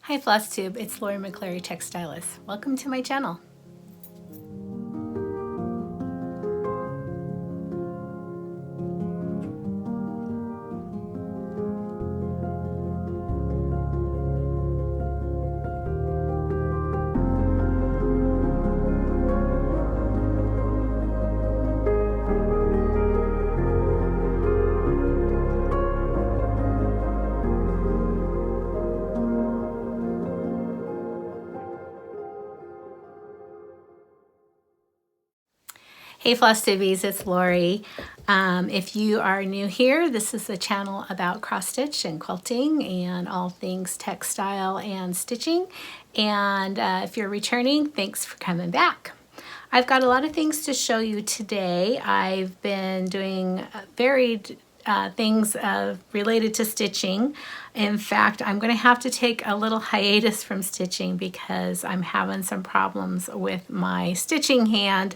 Hi FlossTube, it's Lori McClary Textilist. Welcome to my channel. Hey FlossTubies, it's Lori. If you are new here, this is a channel about cross stitch and quilting and all things textile and stitching. And if you're returning, thanks for coming back. I've got a lot of things to show you today. I've been doing varied things related to stitching. In fact, I'm going to have to take a little hiatus from stitching because I'm having some problems with my stitching hand.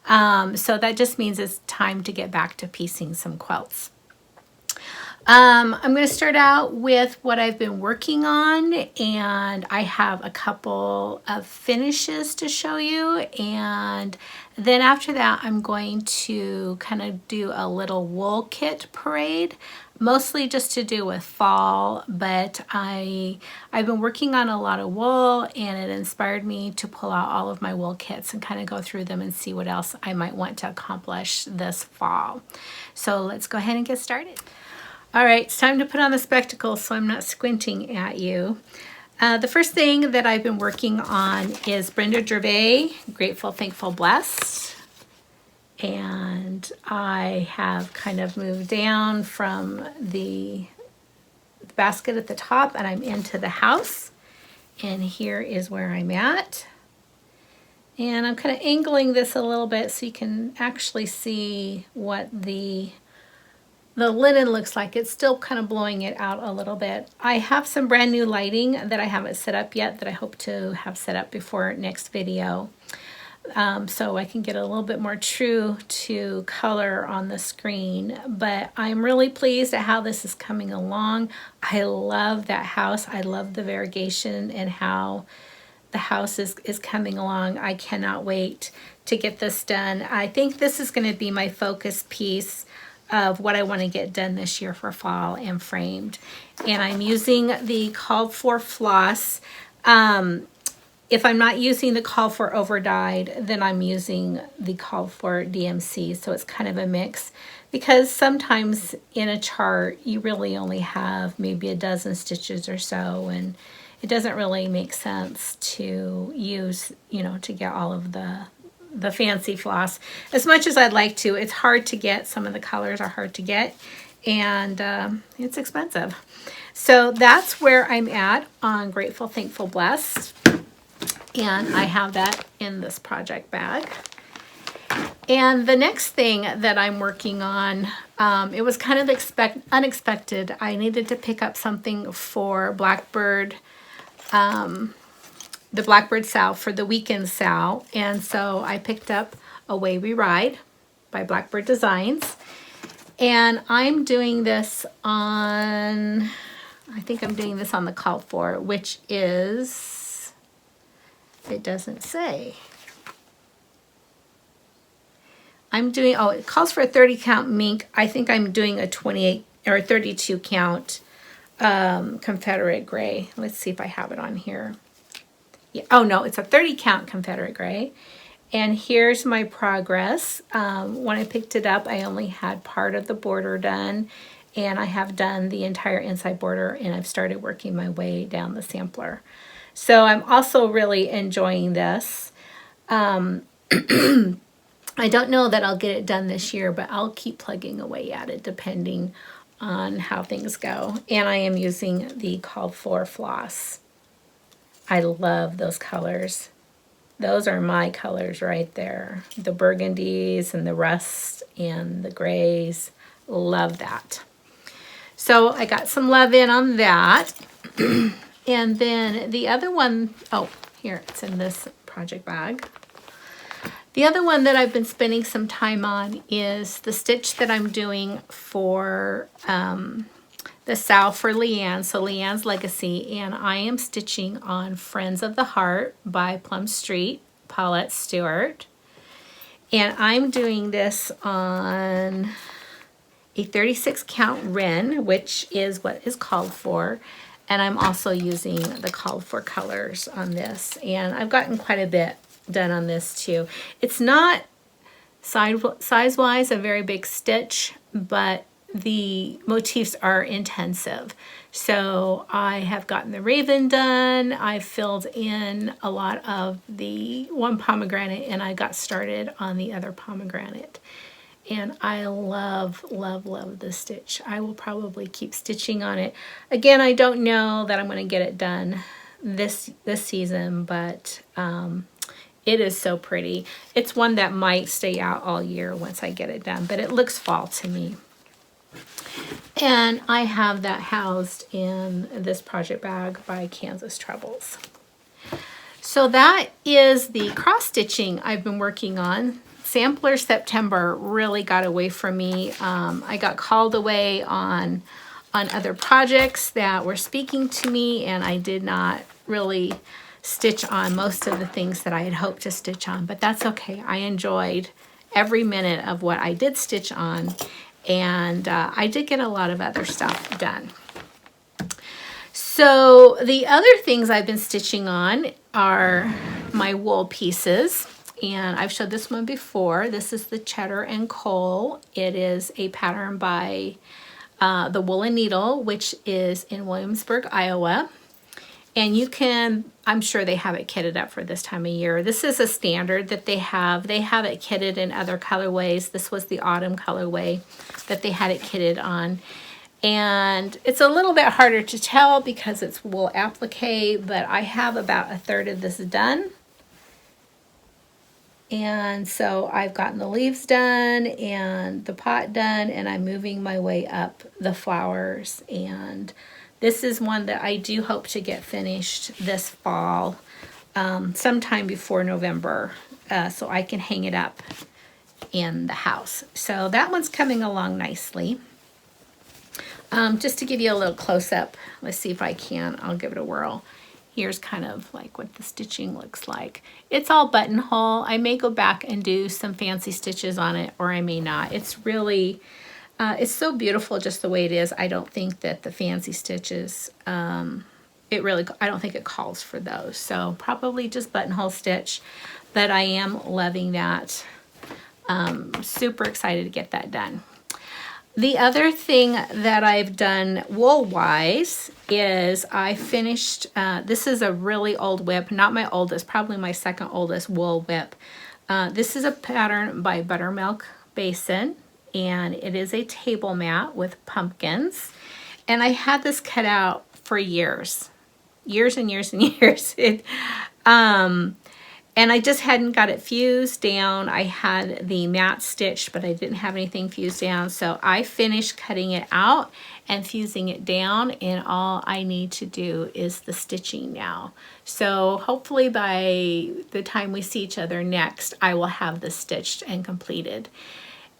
So that just means it's time to get back to piecing some quilts. I'm going to start out with what I've been working on, and I have a couple of finishes to show you, and then after that I'm going to kind of do a little wool kit parade, mostly just to do with fall, but I've been working on a lot of wool and it inspired me to pull out all of my wool kits and kind of go through them and see what else I might want to accomplish this fall. So let's go ahead and get started. All right, it's time to put on the spectacles so I'm not squinting at you. The first thing that I've been working on is Brenda Gervais, Grateful, Thankful, Blessed. And I have kind of moved down from the basket at the top and I'm into the house. And here is where I'm at. And I'm kind of angling this a little bit so you can actually see what the linen looks like. It's still kind of blowing it out a little bit. I have some brand new lighting that I haven't set up yet that I hope to have set up before next video. So I can get a little bit more true to color on the screen, but I'm really pleased at how this is coming along. I love that house. I love the variegation and how the house is coming along. I cannot wait to get this done. I think this is going to be my focus piece of what I want to get done this year for fall and framed. And I'm using the called for floss. If I'm not using the called for over dyed, then I'm using the called for DMC. So it's kind of a mix because sometimes in a chart you really only have maybe a dozen stitches or so, and it doesn't really make sense to use, to get all of the fancy floss. As much as I'd like to, it's hard to get. Some of the colors are hard to get, and it's expensive. So that's where I'm at on Grateful, Thankful, Blessed. And I have that in this project bag. And the next thing that I'm working on, it was kind of unexpected. I needed to pick up something for Blackbird, the Blackbird Sow, for the weekend sow. And so I picked up Away We Ride by Blackbird Designs. And I'm doing this on, I think I'm doing this on the call for, which is, it doesn't say. I'm doing, oh, it calls for a 30 count mink. I think I'm doing a 28 or 32 count Confederate gray. Let's see if I have it on here. Yeah, oh no, it's a 30 count Confederate gray. And here's my progress. When I picked it up, I only had part of the border done, and I have done the entire inside border, and I've started working my way down the sampler. So I'm also really enjoying this. I don't know that I'll get it done this year, but I'll keep plugging away at it depending on how things go. And I am using the called for floss. I love those colors. Those are my colors right there. The burgundies and the rust and the grays. Love that. So I got some love in on that. And then the other one, oh, here, it's in this project bag. The other one that I've been spending some time on is the stitch that I'm doing for the the Sow for Leanne, so Leanne's Legacy, and I am stitching on Friends of the Heart by Plum Street, Paulette Stewart. And I'm doing this on a 36 count Ren, which is what is called for. And I'm also using the called for colors on this. And I've gotten quite a bit done on this too. It's not size-wise a very big stitch, but the motifs are intensive. So I have gotten the raven done. I filled in a lot of the one pomegranate, and I got started on the other pomegranate. And I love, love, love this stitch. I will probably keep stitching on it. Again, I don't know that I'm going to get it done this season, but it is so pretty. It's one that might stay out all year once I get it done, but it looks fall to me. And I have that housed in this project bag by Kansas Troubles. So that is the cross stitching I've been working on. Sampler September really got away from me. I got called away on other projects that were speaking to me, and I did not really stitch on most of the things that I had hoped to stitch on, but that's okay. I enjoyed every minute of what I did stitch on, and I did get a lot of other stuff done. So the other things I've been stitching on are my wool pieces, and I've showed this one before. This is the Cheddar and Coal. It is a pattern by the Woolen Needle, which is in Williamsburg, Iowa. And you can, I'm sure they have it kitted up for this time of year. This is a standard that they have. They have it kitted in other colorways. This was the autumn colorway that they had it kitted on. And it's a little bit harder to tell because it's wool applique, but I have about a third of this done. And so I've gotten the leaves done and the pot done, and I'm moving my way up the flowers. And this is one that I do hope to get finished this fall, sometime before November, so I can hang it up in the house. So that one's coming along nicely. Just to give you a little close-up, let's see if I can. I'll give it a whirl. Here's kind of like what the stitching looks like. It's all buttonhole. I may go back and do some fancy stitches on it, or I may not. It's really... it's so beautiful just the way it is. I don't think that the fancy stitches, I don't think it calls for those. So probably just buttonhole stitch, but I am loving that. Super excited to get that done. The other thing that I've done wool-wise is I finished, this is a really old whip, not my oldest, probably my second oldest wool whip. This is a pattern by Buttermilk Basin, and it is a table mat with pumpkins. And I had this cut out for years and years and years. And I just hadn't got it fused down. I had the mat stitched, but I didn't have anything fused down. So I finished cutting it out and fusing it down, and all I need to do is the stitching now. So hopefully by the time we see each other next, I will have this stitched and completed.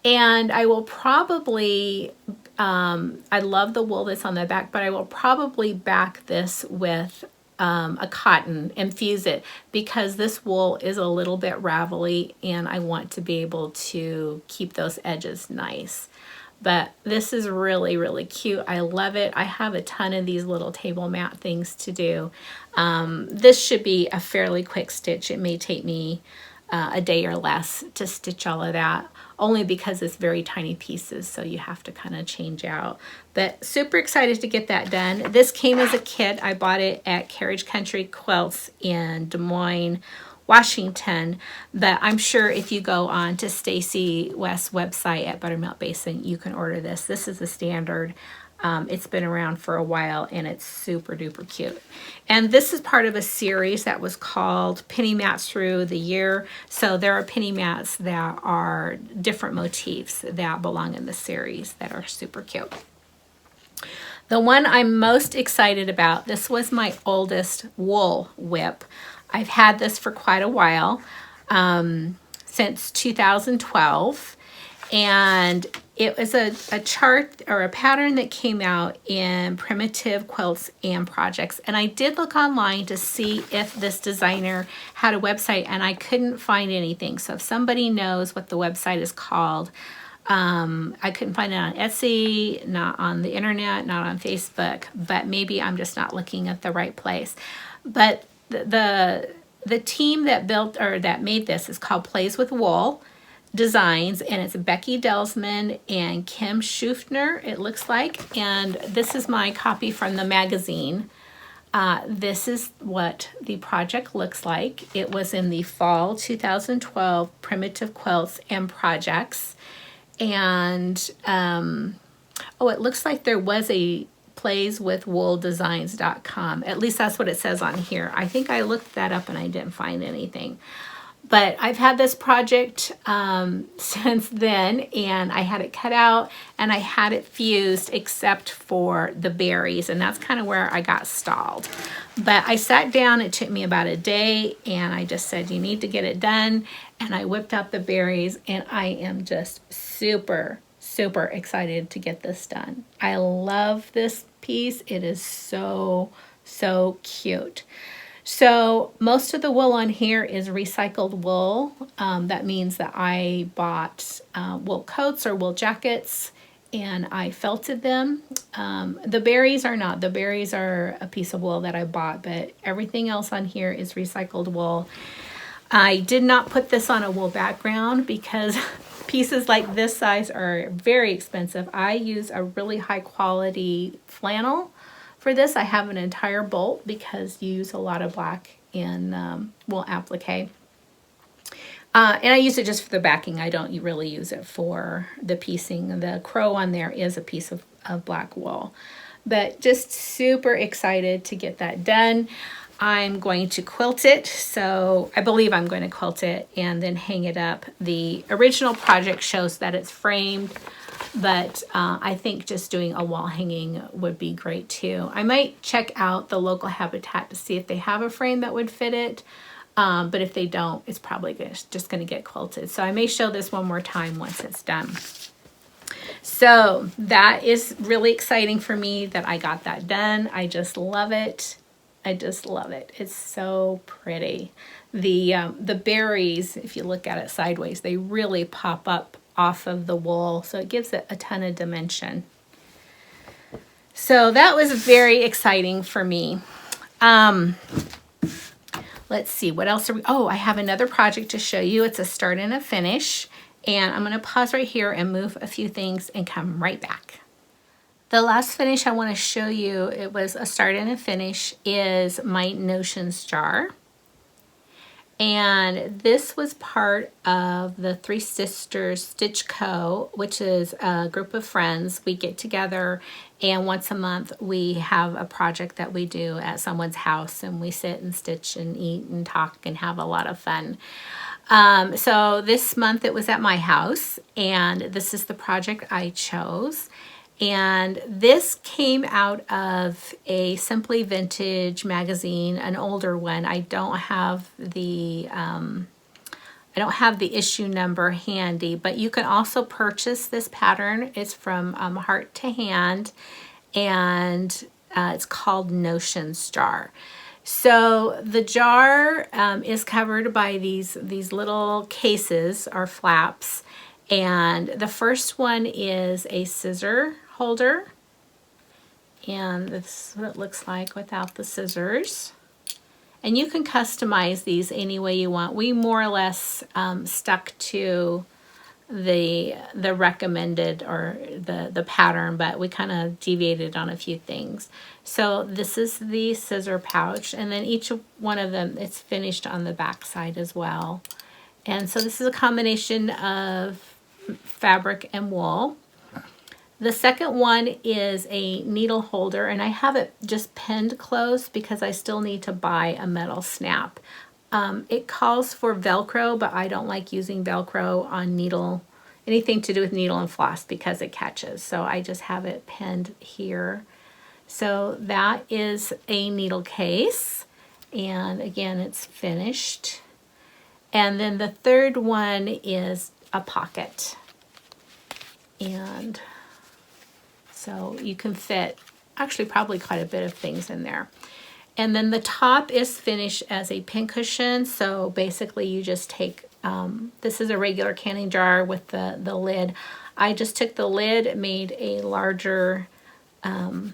And I will probably, I love the wool that's on the back, but I will probably back this with a cotton and fuse it, because this wool is a little bit ravelly and I want to be able to keep those edges nice. But this is really, really cute. I love it. I have a ton of these little table mat things to do. This should be a fairly quick stitch. It may take me a day or less to stitch all of that, only because it's very tiny pieces, so you have to kind of change out. But super excited to get that done. This came as a kit. I bought it at Carriage Country Quilts in Des Moines, Washington, but I'm sure if you go on to Stacy West's website at Buttermilk Basin, you can order this. This is a standard. It's been around for a while, and it's super duper cute. And this is part of a series that was called Penny Mats Through the Year. So there are penny mats that are different motifs that belong in the series that are super cute. The one I'm most excited about, this was my oldest wool whip. I've had this for quite a while, since 2012. And it was a chart or a pattern that came out in Primitive Quilts and Projects. And I did look online to see if this designer had a website, and I couldn't find anything. So if somebody knows what the website is called, I couldn't find it on Etsy, not on the internet, not on Facebook, but maybe I'm just not looking at the right place. But the team that built or that made this is called Plays with Wool Designs, and it's Becky Delsman and Kim Schufner, it looks like. And this is my copy from the magazine. This is what the project looks like. It was in the fall 2012 Primitive Quilts and Projects. And oh, it looks like there was a playswithwooldesigns.com. At least that's what it says on here. I think I looked that up and I didn't find anything. But I've had this project since then, and I had it cut out and I had it fused except for the berries, and that's kind of where I got stalled. But I sat down, it took me about a day, and I just said, you need to get it done. And I whipped out the berries, and I am just super excited to get this done. I love this piece. It is so cute. So most of the wool on here is recycled wool. That means that I bought wool coats or wool jackets, and I felted them. The berries are not. The berries are a piece of wool that I bought, but everything else on here is recycled wool. I did not put this on a wool background because pieces like this size are very expensive. I use a really high quality flannel. For this, I have an entire bolt because you use a lot of black in wool applique. And I use it just for the backing. I don't really use it for the piecing. The crow on there is a piece of black wool. But just super excited to get that done. I'm going to quilt it. So I believe I'm going to quilt it and then hang it up. The original project shows that it's framed, but I think just doing a wall hanging would be great too. I might check out the local habitat to see if they have a frame that would fit it. But if they don't, it's probably just going to get quilted. So I may show this one more time once it's done. So that is really exciting for me that I got that done. I just love it. I just love it. It's so pretty. The berries, if you look at it sideways, they really pop up off of the wool, so it gives it a ton of dimension. So that was very exciting for me. Let's see, what else are we, oh, I have another project to show you. It's a start and a finish, and I'm going to pause right here and move a few things and come right back. The last finish I want to show you, it was a start and a finish, is my Notions jar. And this was part of the Three Sisters Stitch Co., which is a group of friends. We get together, and once a month we have a project that we do at someone's house, and we sit and stitch and eat and talk and have a lot of fun. So this month it was at my house, and this is the project I chose. And this came out of a Simply Vintage magazine, an older one. I don't have the issue number handy, but you can also purchase this pattern. It's from Heart to Hand, and it's called Notions jar. So the jar is covered by these little cases or flaps, and the first one is a scissor holder, and this is what it looks like without the scissors. And you can customize these any way you want. We more or less stuck to the recommended or the pattern, but we kind of deviated on a few things. So this is the scissor pouch, and then each one of them, it's finished on the back side as well. And so this is a combination of fabric and wool. The second one is a needle holder, and I have it just pinned closed because I still need to buy a metal snap. It calls for Velcro, but I don't like using Velcro on needle, anything to do with needle and floss, because it catches. So I just have it pinned here. So that is a needle case, and again, it's finished. And then the third one is a pocket. And so you can fit actually probably quite a bit of things in there. And then the top is finished as a pincushion. So basically you just take, this is a regular canning jar with the lid. I just took the lid, made a larger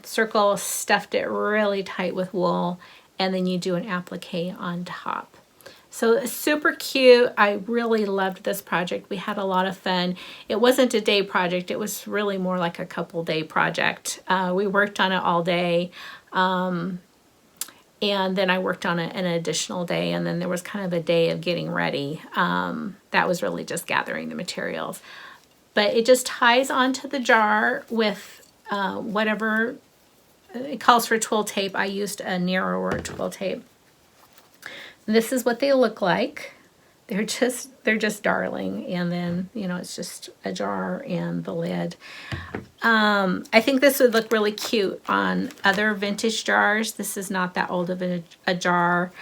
circle, stuffed it really tight with wool, and then you do an applique on top. So it's super cute. I really loved this project. We had a lot of fun. It wasn't a day project. It was really more like a couple day project. We worked on it all day. And then I worked on it an additional day. And then there was kind of a day of getting ready. That was really just gathering the materials. But it just ties onto the jar with whatever, it calls for twill tape. I used a narrower twill tape. This is what they look like. They're just darling. And then, you know, it's just a jar and the lid. I think this would look really cute on other vintage jars. This is not that old of a jar.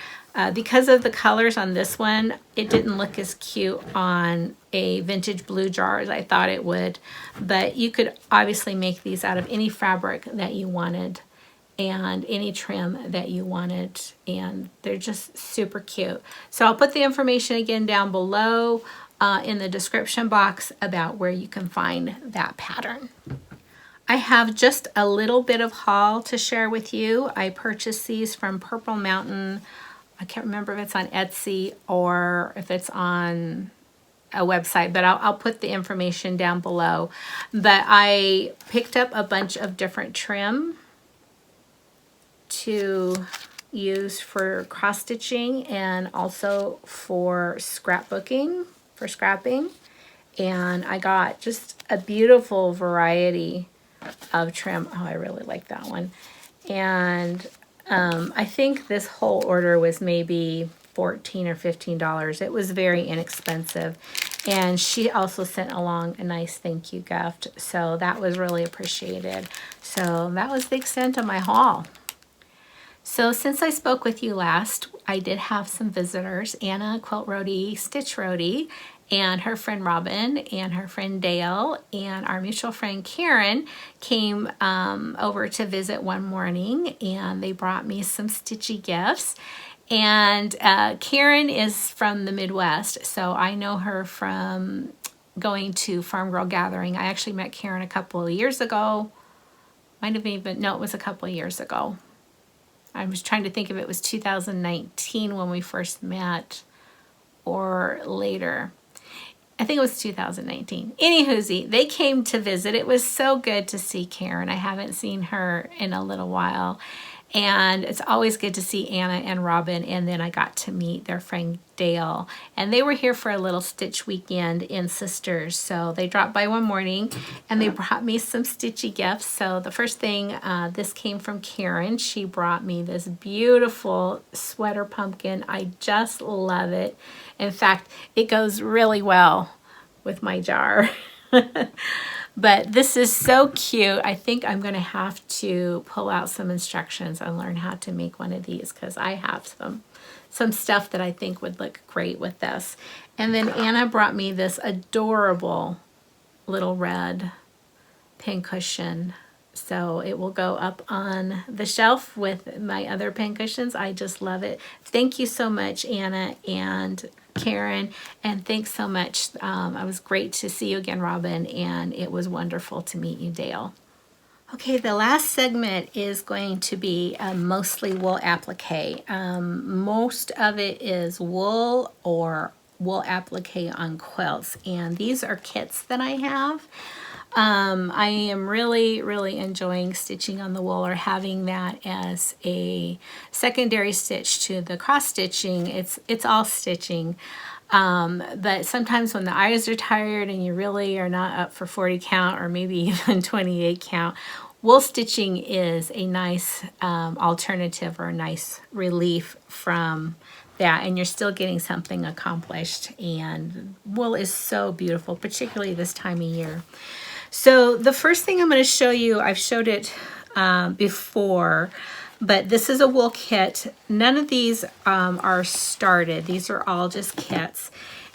Because of the colors on this one, it didn't look as cute on a vintage blue jar as I thought it would. But you could obviously make these out of any fabric that you wanted and any trim that you wanted, and they're just super cute. So I'll put the information again down below in the description box about where you can find that pattern. I have just a little bit of haul to share with you. I purchased these from Purple Mountain. I can't remember if it's on Etsy or if it's on a website, but I'll put the information down below. But I picked up a bunch of different trim to use for cross stitching and also for scrapbooking, for scrapping. And I got just a beautiful variety of trim. Oh, I really like that one. And I think this whole order was maybe $14 or $15. It was very inexpensive. And she also sent along a nice thank you gift. So that was really appreciated. So that was the extent of my haul. So since I spoke with you last, I did have some visitors. Anna, Quilt Roadie, Stitch Roadie, and her friend Robin, and her friend Dale, and our mutual friend Karen came over to visit one morning, and they brought me some stitchy gifts. And Karen is from the Midwest, so I know her from going to Farm Girl Gathering. I actually met Karen a couple of years ago. Might have even, no, it was a couple of years ago. I was trying to think if it was 2019 when we first met or later. I think it was 2019. Anywhoosie, they came to visit. It was so good to see Karen. I haven't seen her in a little while. And it's always good to see Anna and Robin. And then I got to meet their friend Dale. And they were here for a little stitch weekend in Sisters. So they dropped by one morning and they brought me some stitchy gifts. So the first thing, this came from Karen. She brought me this beautiful sweater pumpkin. I just love it. In fact, it goes really well with my jar. But this is so cute. I think I'm going to have to pull out some instructions and learn how to make one of these because I have some stuff that I think would look great with this. And then Anna brought me this adorable little red pincushion. So it will go up on the shelf with my other pincushions. I just love it. Thank you so much, Anna and Karen, and thanks so much. It was great to see you again, Robin, and it was wonderful to meet you, Dale. Okay, the last segment is going to be mostly wool applique. Most of it is wool or wool applique on quilts, and these are kits that I have. I am really, really enjoying stitching on the wool or having that as a secondary stitch to the cross stitching. It's all stitching. But sometimes when the eyes are tired and you really are not up for 40 count or maybe even 28 count, wool stitching is a nice alternative or a nice relief from that, and you're still getting something accomplished. And wool is so beautiful, particularly this time of year. So the first thing I'm going to show you, I've showed it before, but this is a wool kit. None of these are started. These are all just kits.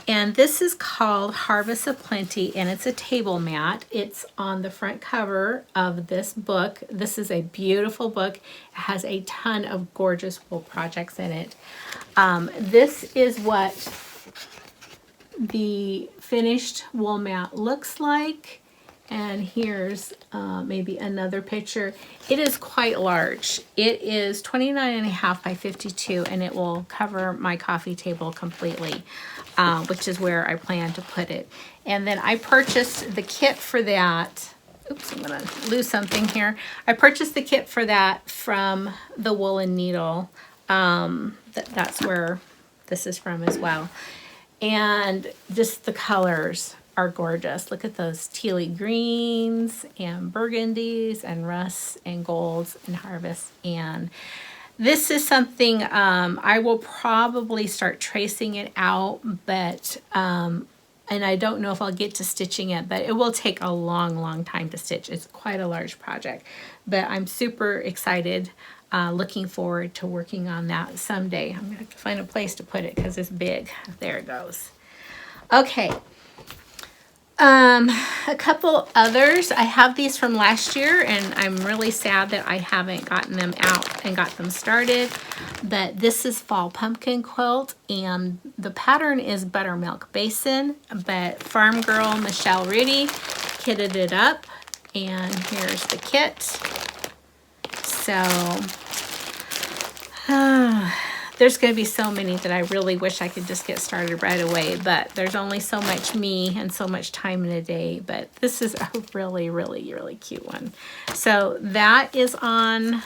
And this is called Harvest of Plenty, and it's a table mat. It's on the front cover of this book. This is a beautiful book. It has a ton of gorgeous wool projects in it. This is what the finished wool mat looks like. And here's maybe another picture. It is quite large. It is 29.5 by 52, and it will cover my coffee table completely, which is where I plan to put it. And then I purchased the kit for that. Oops, I'm gonna lose something here. I purchased the kit for that from the Woolen Needle. That's where this is from as well. And just the colors are gorgeous. Look at those tealy greens and burgundies and rusts and golds and harvests. And this is something I will probably start tracing it out, but and I don't know if I'll get to stitching it, but it will take a long time to stitch. It's quite a large project, but I'm super excited, looking forward to working on that someday. I'm gonna have to find a place to put it because it's big. There it goes. Okay. A couple others. I have these from last year, and I'm really sad that I haven't gotten them out and got them started. But this is Fall Pumpkin Quilt, and the pattern is Buttermilk Basin, but Farm Girl Michelle Rudy kitted it up, and here's the kit. So there's going to be so many that I really wish I could just get started right away, but there's only so much me and so much time in a day. But this is a really cute one. So that is on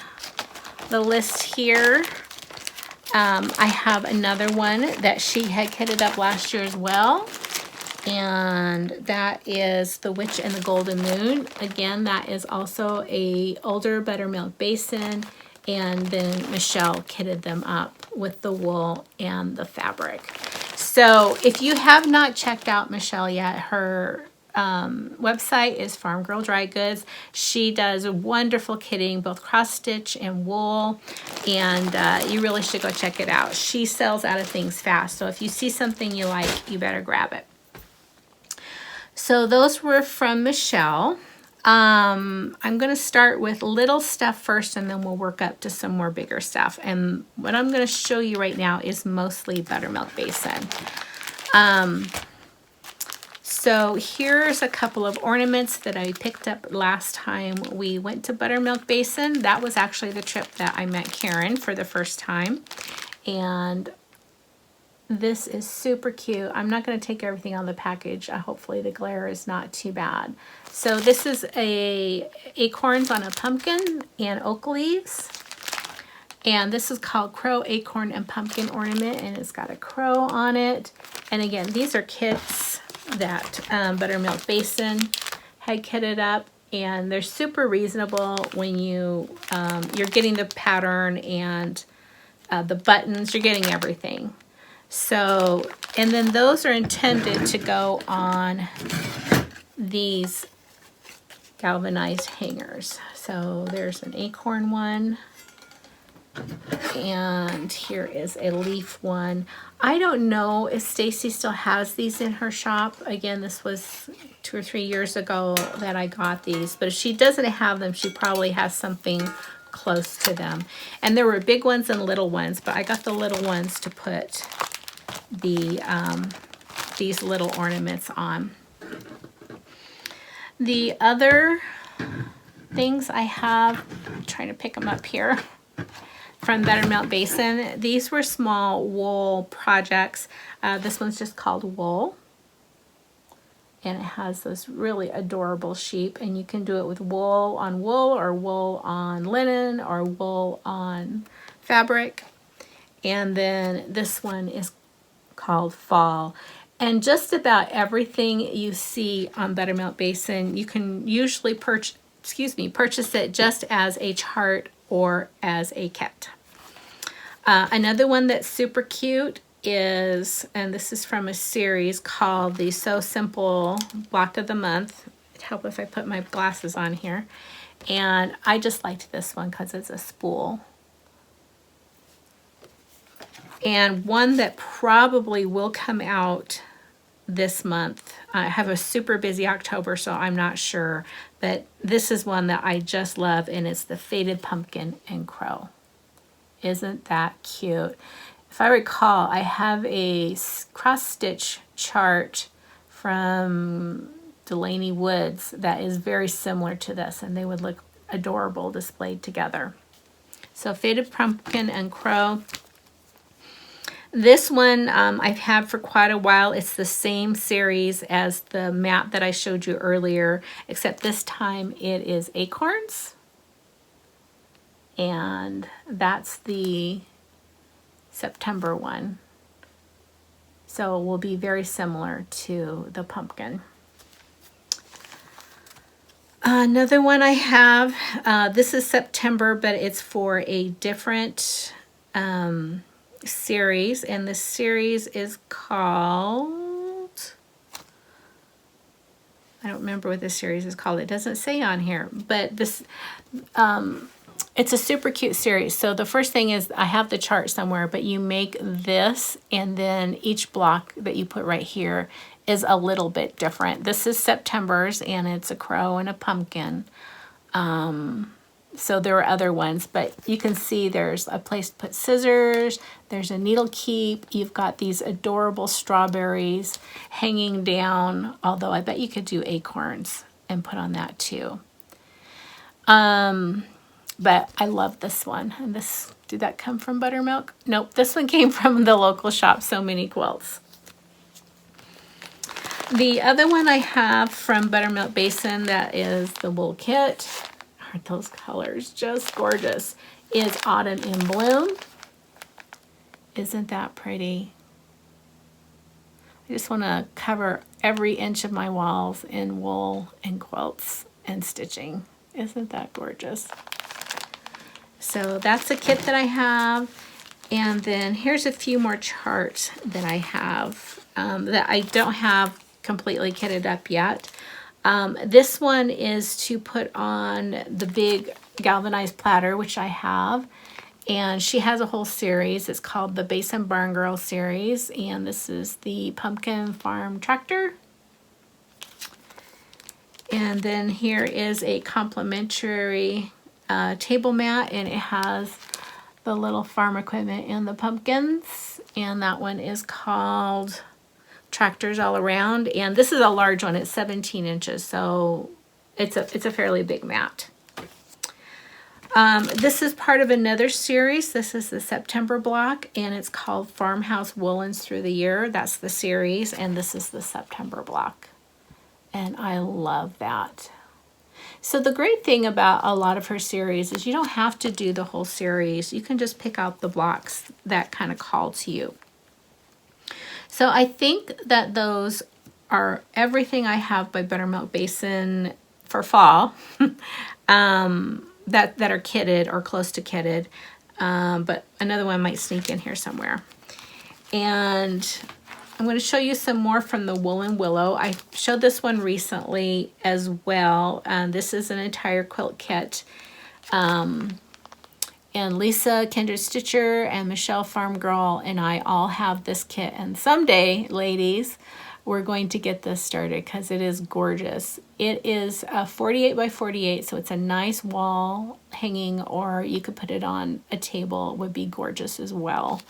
the list here. I have another one that she had kitted up last year as well, and that is The Witch and the Golden Moon. Again, that is also a older Buttermilk Basin, and then Michelle kitted them up with the wool and the fabric. So if you have not checked out Michelle yet, her website is Farm Girl Dry Goods. She does wonderful kitting, both cross stitch and wool, and you really should go check it out. She sells out of things fast, so if you see something you like, you better grab it. So those were from Michelle. I'm going to start with little stuff first, and then we'll work up to some more bigger stuff. And what I'm going to show you right now is mostly Buttermilk Basin. So here's a couple of ornaments that I picked up last time we went to Buttermilk Basin. That was actually the trip that I met Karen for the first time. And this is super cute. I'm not going to take everything on the package. Hopefully the glare is not too bad. So this is acorns on a pumpkin and oak leaves. And this is called Crow, Acorn, and Pumpkin Ornament, and it's got a crow on it. And again, these are kits that Buttermilk Basin had kitted up, and they're super reasonable when you're getting the pattern and the buttons. You're getting everything. So, and then those are intended to go on these galvanized hangers. So there's an acorn one, and here is a leaf one. I don't know if Stacy still has these in her shop. Again, this was 2 or 3 years ago that I got these, but if she doesn't have them, she probably has something close to them. And there were big ones and little ones, but I got the little ones to put these little ornaments on. The other things I have, I'm trying to pick them up here, from Buttermilk Basin. These were small wool projects. This one's just called Wool, and it has this really adorable sheep, and you can do it with wool on wool, or wool on linen, or wool on fabric. And then this one is called Fall. And just about everything you see on Buttermilk Basin, you can usually purchase it just as a chart or as a kit. Another one that's super cute is, and this is from a series called the So Simple Block of the Month. It'd help if I put my glasses on here. And I just liked this one because it's a spool. And one that probably will come out this month. I have a super busy October, so I'm not sure, but this is one that I just love, and it's the Faded Pumpkin and Crow. Isn't that cute? If I recall, I have a cross stitch chart from Delaney Woods that is very similar to this, and they would look adorable displayed together. So Faded Pumpkin and Crow. This one I've had for quite a while. It's the same series as the mat that I showed you earlier, except this time it is acorns. And that's the September one. So it will be very similar to the pumpkin. Another one I have, this is September, but it's for a different series, and this series is called, I don't remember what this series is called. It doesn't say on here, but this it's a super cute series. So the first thing is, I have the chart somewhere, but you make this, and then each block that you put right here is a little bit different. This is September's, and it's a crow and a pumpkin. So there are other ones, but you can see there's a place to put scissors, there's a needle keep, you've got these adorable strawberries hanging down, although I bet you could do acorns and put on that too. But I love this one. And this, did that come from Buttermilk? Nope, this one came from the local shop, So Many Quilts. The other one I have from Buttermilk Basin, that is the wool kit. Aren't those colors just gorgeous? Is Autumn in Bloom. Isn't that pretty? I just want to cover every inch of my walls in wool and quilts and stitching. Isn't that gorgeous? So that's a kit that I have. And then here's a few more charts that I have that I don't have completely kitted up yet. This one is to put on the big galvanized platter, which I have. And she has a whole series. It's called the Basin Barn Girl series. And this is the Pumpkin Farm Tractor. And then here is a complimentary table mat, and it has the little farm equipment and the pumpkins. And that one is called Tractors All Around, and this is a large one. It's 17 inches, so it's a fairly big mat. This is part of another series. This is the September block, and it's called Farmhouse Woolens Through the Year. That's the series, and this is the September block, and I love that. So the great thing about a lot of her series is you don't have to do the whole series. You can just pick out the blocks that kind of call to you. So I think that those are everything I have by Buttermilk Basin for fall that are kitted or close to kitted. But another one might sneak in here somewhere. And I'm going to show you some more from the Woolen Willow. I showed this one recently as well. This is an entire quilt kit. And Lisa, Kindred Stitcher, and Michelle Farm Girl, and I all have this kit. And someday, ladies, we're going to get this started because it is gorgeous. It is a 48 by 48, so it's a nice wall hanging, or you could put it on a table. It would be gorgeous as well.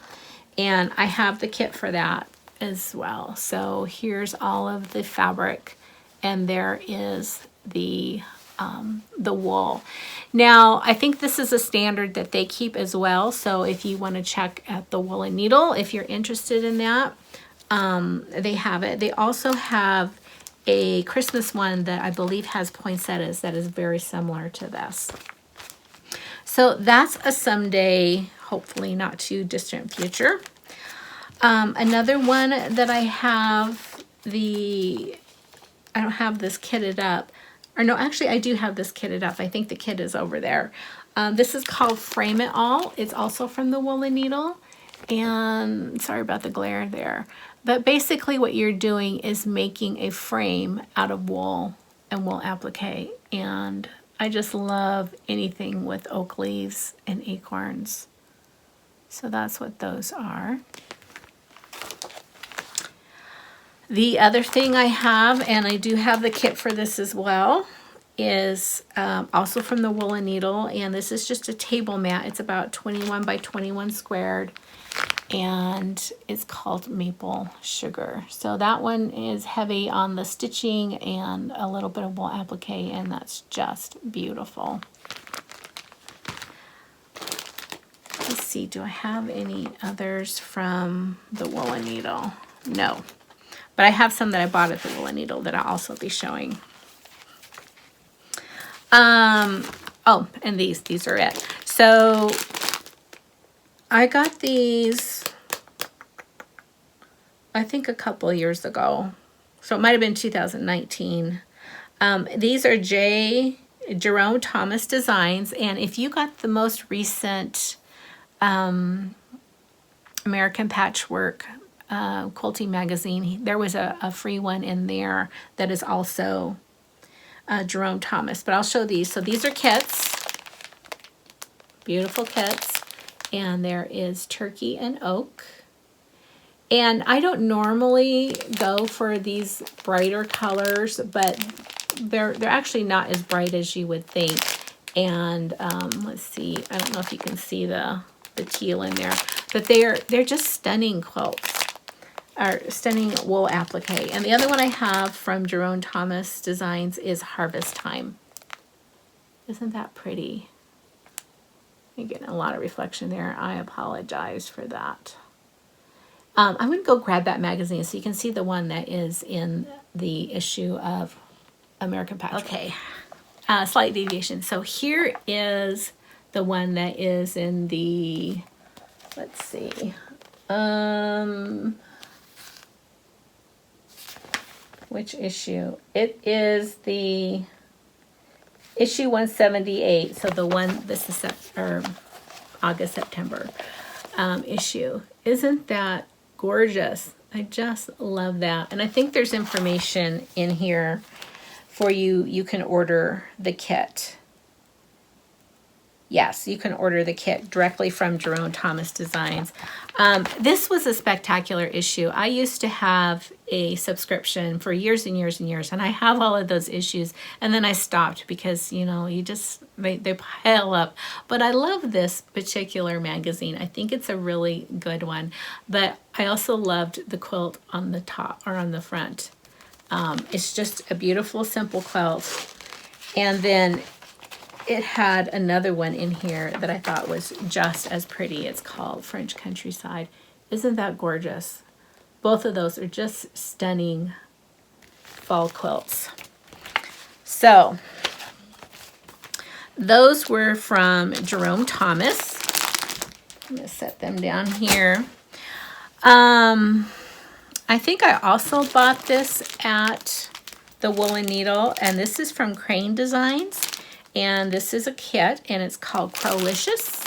And I have the kit for that as well. So here's all of the fabric, and there is the wool. Now, I think this is a standard that they keep as well. So if you want to check at the Woolen Needle, if you're interested in that, they have it. They also have a Christmas one that I believe has poinsettias that is very similar to this. So that's a someday, hopefully not too distant future. Another one that I have, I don't have this kitted up. Or no, actually I do have this kitted up. I think the kit is over there. This is called Frame It All. It's also from the Woolen Needle. And sorry about the glare there. But basically what you're doing is making a frame out of wool and wool applique. And I just love anything with oak leaves and acorns. So that's what those are. The other thing I have, and I do have the kit for this as well, is also from the Woolen Needle, and this is just a table mat. It's about 21 by 21 squared, and it's called Maple Sugar. So that one is heavy on the stitching and a little bit of wool applique, and that's just beautiful. Let's see, do I have any others from the Woolen Needle? No, but I have some that I bought at the Woolen Needle that I'll also be showing. Oh, and these are it. So I got these, I think a couple of years ago. So it might have been 2019. These are Jerome Thomas designs. And if you got the most recent American Patchwork Quilting magazine, there was a free one in there that is also Jerome Thomas, but I'll show these. So these are kits, beautiful kits, and there is turkey and oak. And I don't normally go for these brighter colors, but they're actually not as bright as you would think. And let's see, I don't know if you can see the teal in there, but they're just stunning quilts. Or stunning wool applique. And the other one I have from Jerome Thomas Designs is Harvest Time. Isn't that pretty? You're getting a lot of reflection there. I apologize for that. I'm going to go grab that magazine so you can see the one that is in the issue of American Patchwork. Okay, slight deviation. So here is the one that is in the, let's see, which issue? It is the issue 178. So the one, this is August, September issue. Isn't that gorgeous? I just love that. And I think there's information in here for you. You can order the kit. Yes, you can order the kit directly from Jerome Thomas Designs. This was a spectacular issue. I used to have a subscription for years and years and years, and I have all of those issues, and then I stopped because, you know, they pile up. But I love this particular magazine. I think it's a really good one. But I also loved the quilt on the top or on the front. It's just a beautiful, simple quilt. And then it had another one in here that I thought was just as pretty. It's called French Countryside. Isn't that gorgeous? Both of those are just stunning fall quilts. So those were from Jerome Thomas. I'm going to set them down here. I think I also bought this at the Woolen Needle, and this is from Crane Designs. And this is a kit, and it's called Crowlicious.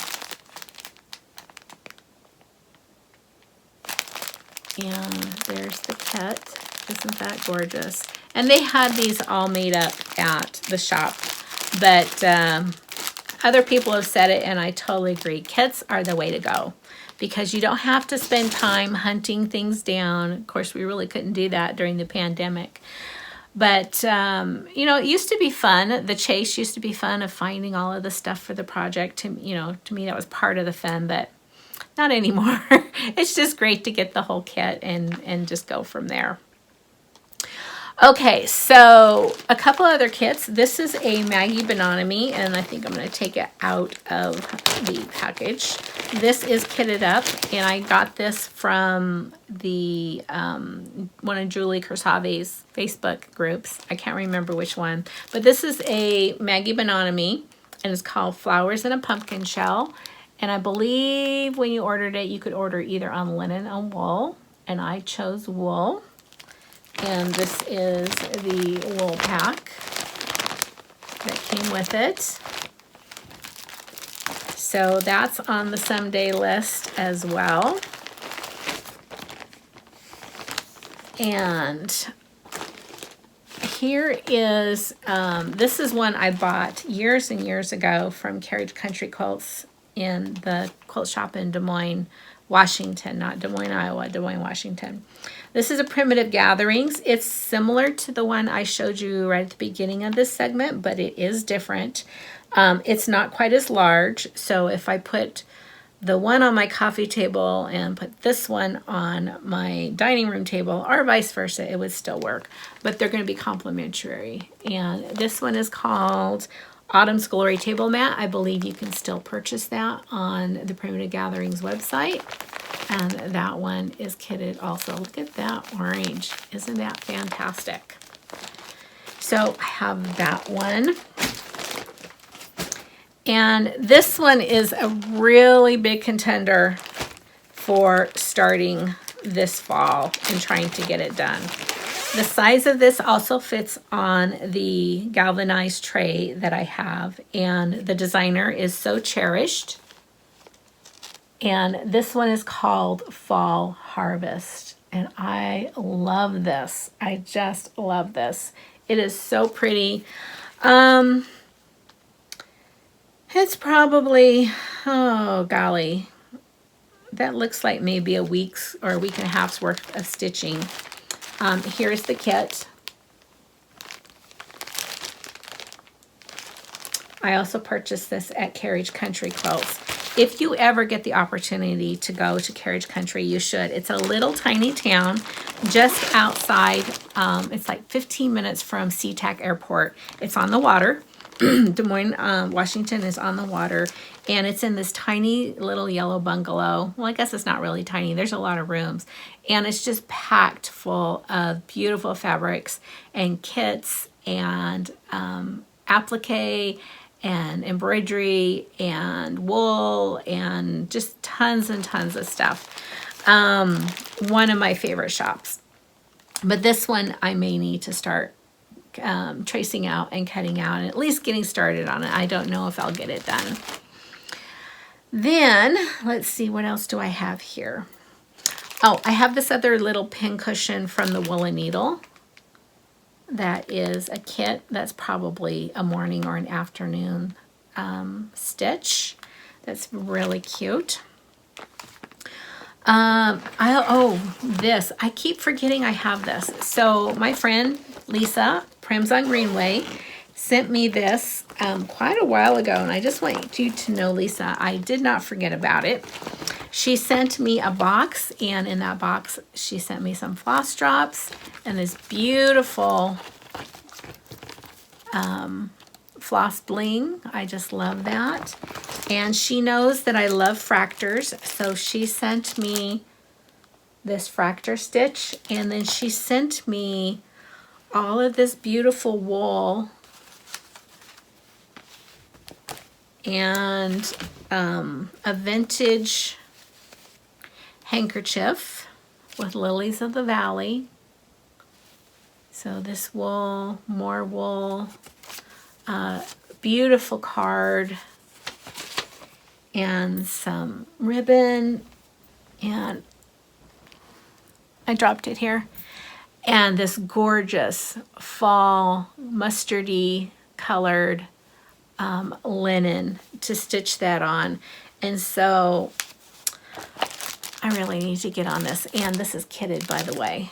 And there's the kit. Isn't that gorgeous? And they had these all made up at the shop. But other people have said it, and I totally agree. Kits are the way to go, because you don't have to spend time hunting things down. Of course, we really couldn't do that during the pandemic. But, you know, it used to be fun. The chase used to be fun of finding all of the stuff for the project. To me, that was part of the fun, but not anymore. It's just great to get the whole kit and just go from there. Okay, so a couple other kits. This is a Maggie Bononomy, and I think I'm going to take it out of the package. This is kitted up, and I got this from the one of Julie Kersave's Facebook groups. I can't remember which one, but this is a Maggie Bononomy, and it's called Flowers in a Pumpkin Shell. And I believe when you ordered it, you could order either on linen or wool, and I chose wool. And this is the wool pack that came with it. So that's on the someday list as well. And here is, this is one I bought years and years ago from Carriage Country Quilts in the quilt shop in Des Moines Washington, not Des Moines, Iowa, Des Moines, Washington. This is a Primitive Gatherings. It's similar to the one I showed you right at the beginning of this segment, but it is different. It's not quite as large, so if I put the one on my coffee table and put this one on my dining room table, or vice versa, it would still work, but they're going to be complementary. And this one is called Autumn's Glory Table Mat. I believe you can still purchase that on the Primitive Gatherings website. And that one is kitted also. Look at that orange. Isn't that fantastic? So I have that one. And this one is a really big contender for starting this fall and trying to get it done. The size of this also fits on the galvanized tray that I have, and the designer is So Cherished. And this one is called Fall Harvest, and I love this. I just love this. It is so pretty. It's probably, oh golly, that looks like maybe a week's or a week and a half's worth of stitching. Here's the kit. I also purchased this at Carriage Country Quilts. If you ever get the opportunity to go to Carriage Country, you should. It's a little tiny town just outside. It's like 15 minutes from SeaTac Airport. It's on the water. Des Moines, Washington is on the water, and it's in this tiny little yellow bungalow. Well, I guess it's not really tiny. There's a lot of rooms, and it's just packed full of beautiful fabrics and kits and applique and embroidery and wool and just tons and tons of stuff. One of my favorite shops. But this one I may need to start tracing out and cutting out and at least getting started on it. I don't know if I'll get it done. Then let's see, what else do I have here? Oh, I have this other little pin cushion from the Woolen Needle. That is a kit. That's probably a morning or an afternoon stitch. That's really cute. This, I keep forgetting I have this. So my friend Lisa, Prims on Greenway, sent me this quite a while ago, and I just want you to know, Lisa, I did not forget about it. She sent me a box, and in that box she sent me some floss drops and this beautiful floss bling. I just love that. And she knows that I love fractors, so she sent me this fractor stitch, and then she sent me all of this beautiful wool and a vintage handkerchief with lilies of the valley. So this wool, more wool, beautiful card, and some ribbon, and I dropped it here, and this gorgeous fall mustardy colored linen to stitch that on. And so I really need to get on this, and this is kitted, by the way.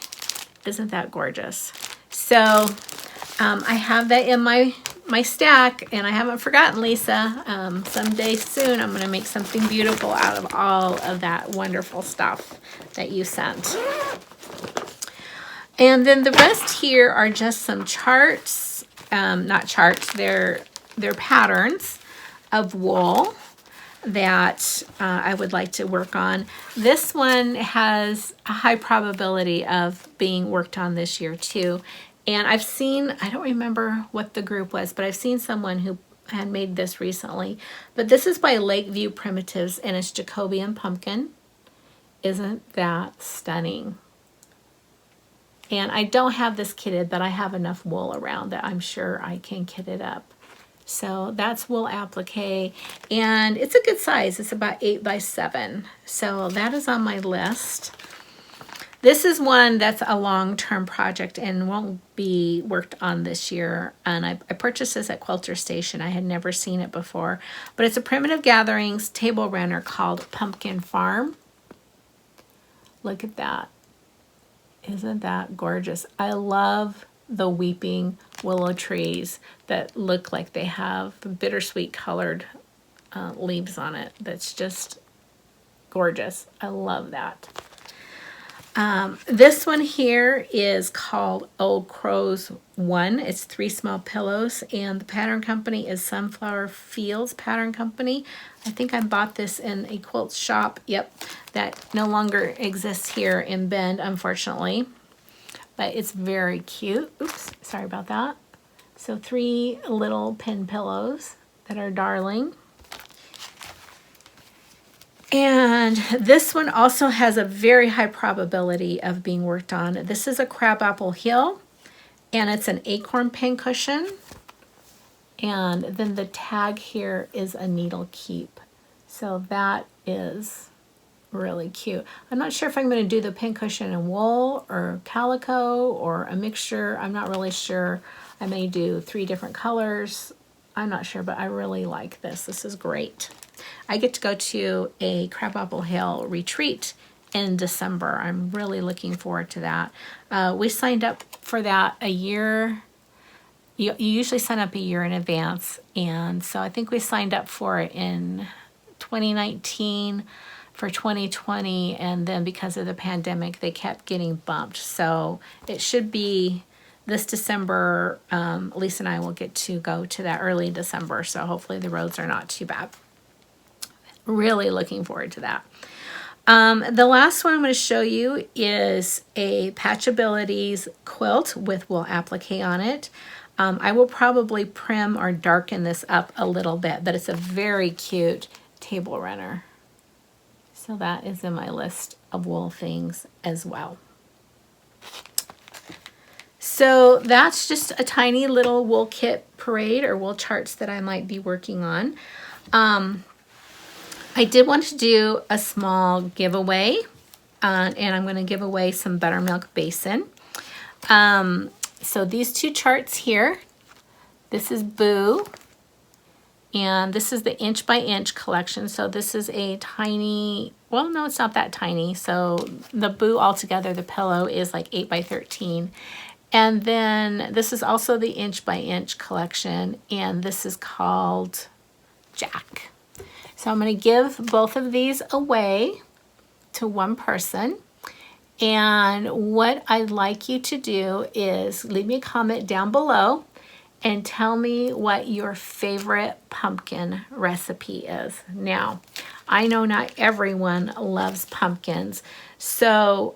Isn't that gorgeous? So I have that in my stack, and I haven't forgotten, Lisa. Someday soon I'm going to make something beautiful out of all of that wonderful stuff that you sent. And then the rest here are just some charts, not charts, they're patterns of wool that I would like to work on. This one has a high probability of being worked on this year too. And I've seen, I don't remember what the group was, but I've seen someone who had made this recently. But this is by Lakeview Primitives, and it's Jacobean Pumpkin. Isn't that stunning? And I don't have this kitted, but I have enough wool around that I'm sure I can kit it up. So that's wool applique, and it's a good size. It's about 8 by 7. So that is on my list. This is one that's a long-term project and won't be worked on this year. And I purchased this at Quilter Station. I had never seen it before. But it's a Primitive Gatherings table runner called Pumpkin Farm. Look at that. Isn't that gorgeous? I love the weeping willow trees that look like they have bittersweet colored leaves on it. That's just gorgeous. I love that. This one here is called Old Crow's 1. It's 3 small pillows, and the pattern company is Sunflower Fields Pattern Company. I think I bought this in a quilt shop, yep, that no longer exists here in Bend, unfortunately. But it's very cute. Oops, sorry about that. So 3 little pin pillows that are darling. And this one also has a very high probability of being worked on. This is a Crabapple Heel, and it's an acorn pin cushion. And then the tag here is a needle keep. So that is really cute. I'm not sure if I'm going to do the pin cushion in wool or calico or a mixture. I'm not really sure. I may do 3 different colors. I'm not sure, but I really like this. This is great. I get to go to a Crabapple Heel retreat in December. I'm really looking forward to that. We signed up for that a year. You usually sign up a year in advance, and so I think we signed up for it in 2019 for 2020, and then because of the pandemic, they kept getting bumped. So it should be this December. Lisa and I will get to go to that early December, so hopefully the roads are not too bad. Really looking forward to that. The last one I'm going to show you is a Patchabilities quilt with wool applique on it. I will probably prim or darken this up a little bit, but it's a very cute table runner. So that is in my list of wool things as well. So that's just a tiny little wool kit parade or wool charts that I might be working on. I did want to do a small giveaway, and I'm going to give away some Buttermilk Basin. So these 2 charts here, this is Boo, and this is the inch by inch collection. So this is a tiny, well, no, it's not that tiny. So the Boo altogether, the pillow is like 8 by 13. And then this is also the inch by inch collection, and this is called Jack. So I'm going to give both of these away to one person. And what I'd like you to do is leave me a comment down below and tell me what your favorite pumpkin recipe is. Now, I know not everyone loves pumpkins. So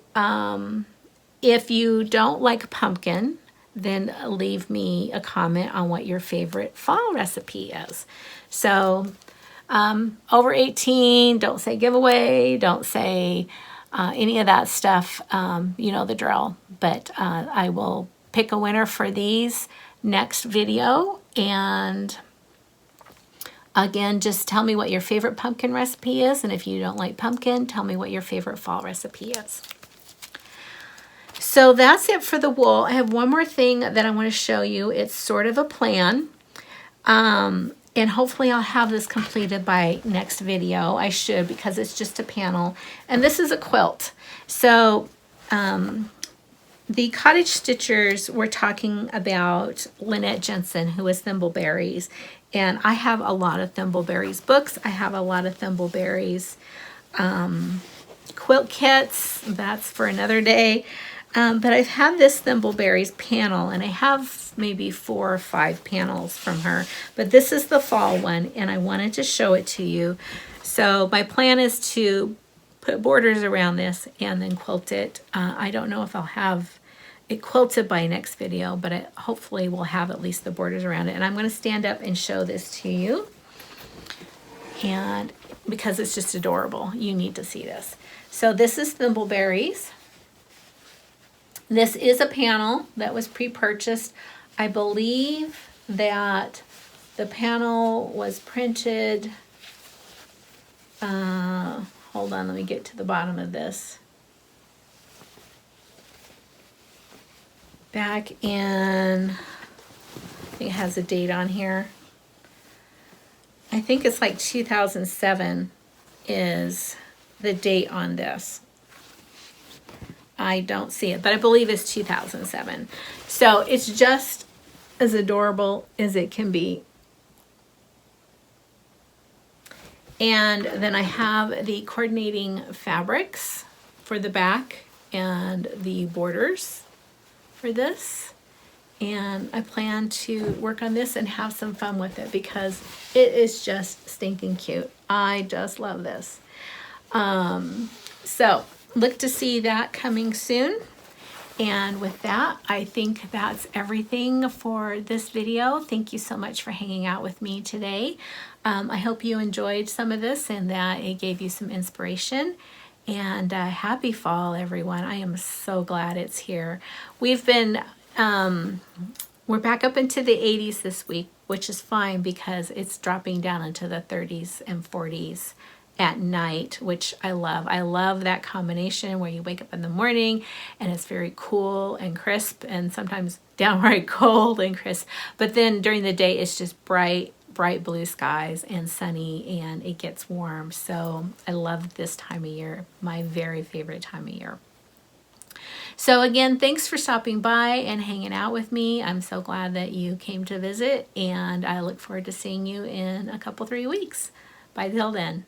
if you don't like pumpkin, then leave me a comment on what your favorite fall recipe is. So over 18, don't say giveaway, don't say any of that stuff. You know the drill. But I will pick a winner for these next video. And again, just tell me what your favorite pumpkin recipe is. And if you don't like pumpkin, tell me what your favorite fall recipe is. So that's it for the wool. I have one more thing that I want to show you. It's sort of a plan. And hopefully I'll have this completed by next video. I should, because it's just a panel. And this is a quilt. So the Cottage Stitchers were talking about Lynette Jensen, who is Thimbleberries. And I have a lot of Thimbleberries books. I have a lot of Thimbleberries quilt kits. That's for another day. But I've had this Thimbleberries panel, and I have maybe 4 or 5 panels from her. But this is the fall one, and I wanted to show it to you. So my plan is to put borders around this and then quilt it. I don't know if I'll have it quilted by next video, but hopefully we'll have at least the borders around it. And I'm going to stand up and show this to you. And because it's just adorable, you need to see this. So this is Thimbleberries. This is a panel that was pre-purchased. I believe that the panel was printed, hold on, let me get to the bottom of this. Back in, I think it has a date on here. I think it's like 2007 is the date on this. I don't see it, but I believe it's 2007. So it's just as adorable as it can be. And then I have the coordinating fabrics for the back and the borders for this. And I plan to work on this and have some fun with it because it is just stinking cute. I just love this. So look to see that coming soon. And with that, I think that's everything for this video. Thank you so much for hanging out with me today. I hope you enjoyed some of this and that it gave you some inspiration. And happy fall, everyone. I am so glad it's here. We've been, we're back up into the 80s this week, which is fine because it's dropping down into the 30s and 40s at night, which I love. I love that combination where you wake up in the morning and it's very cool and crisp and sometimes downright cold and crisp. But then during the day, it's just bright blue skies and sunny and it gets warm. So I love this time of year, my very favorite time of year. So again, thanks for stopping by and hanging out with me. I'm so glad that you came to visit and I look forward to seeing you in a couple, 3 weeks. Bye till then.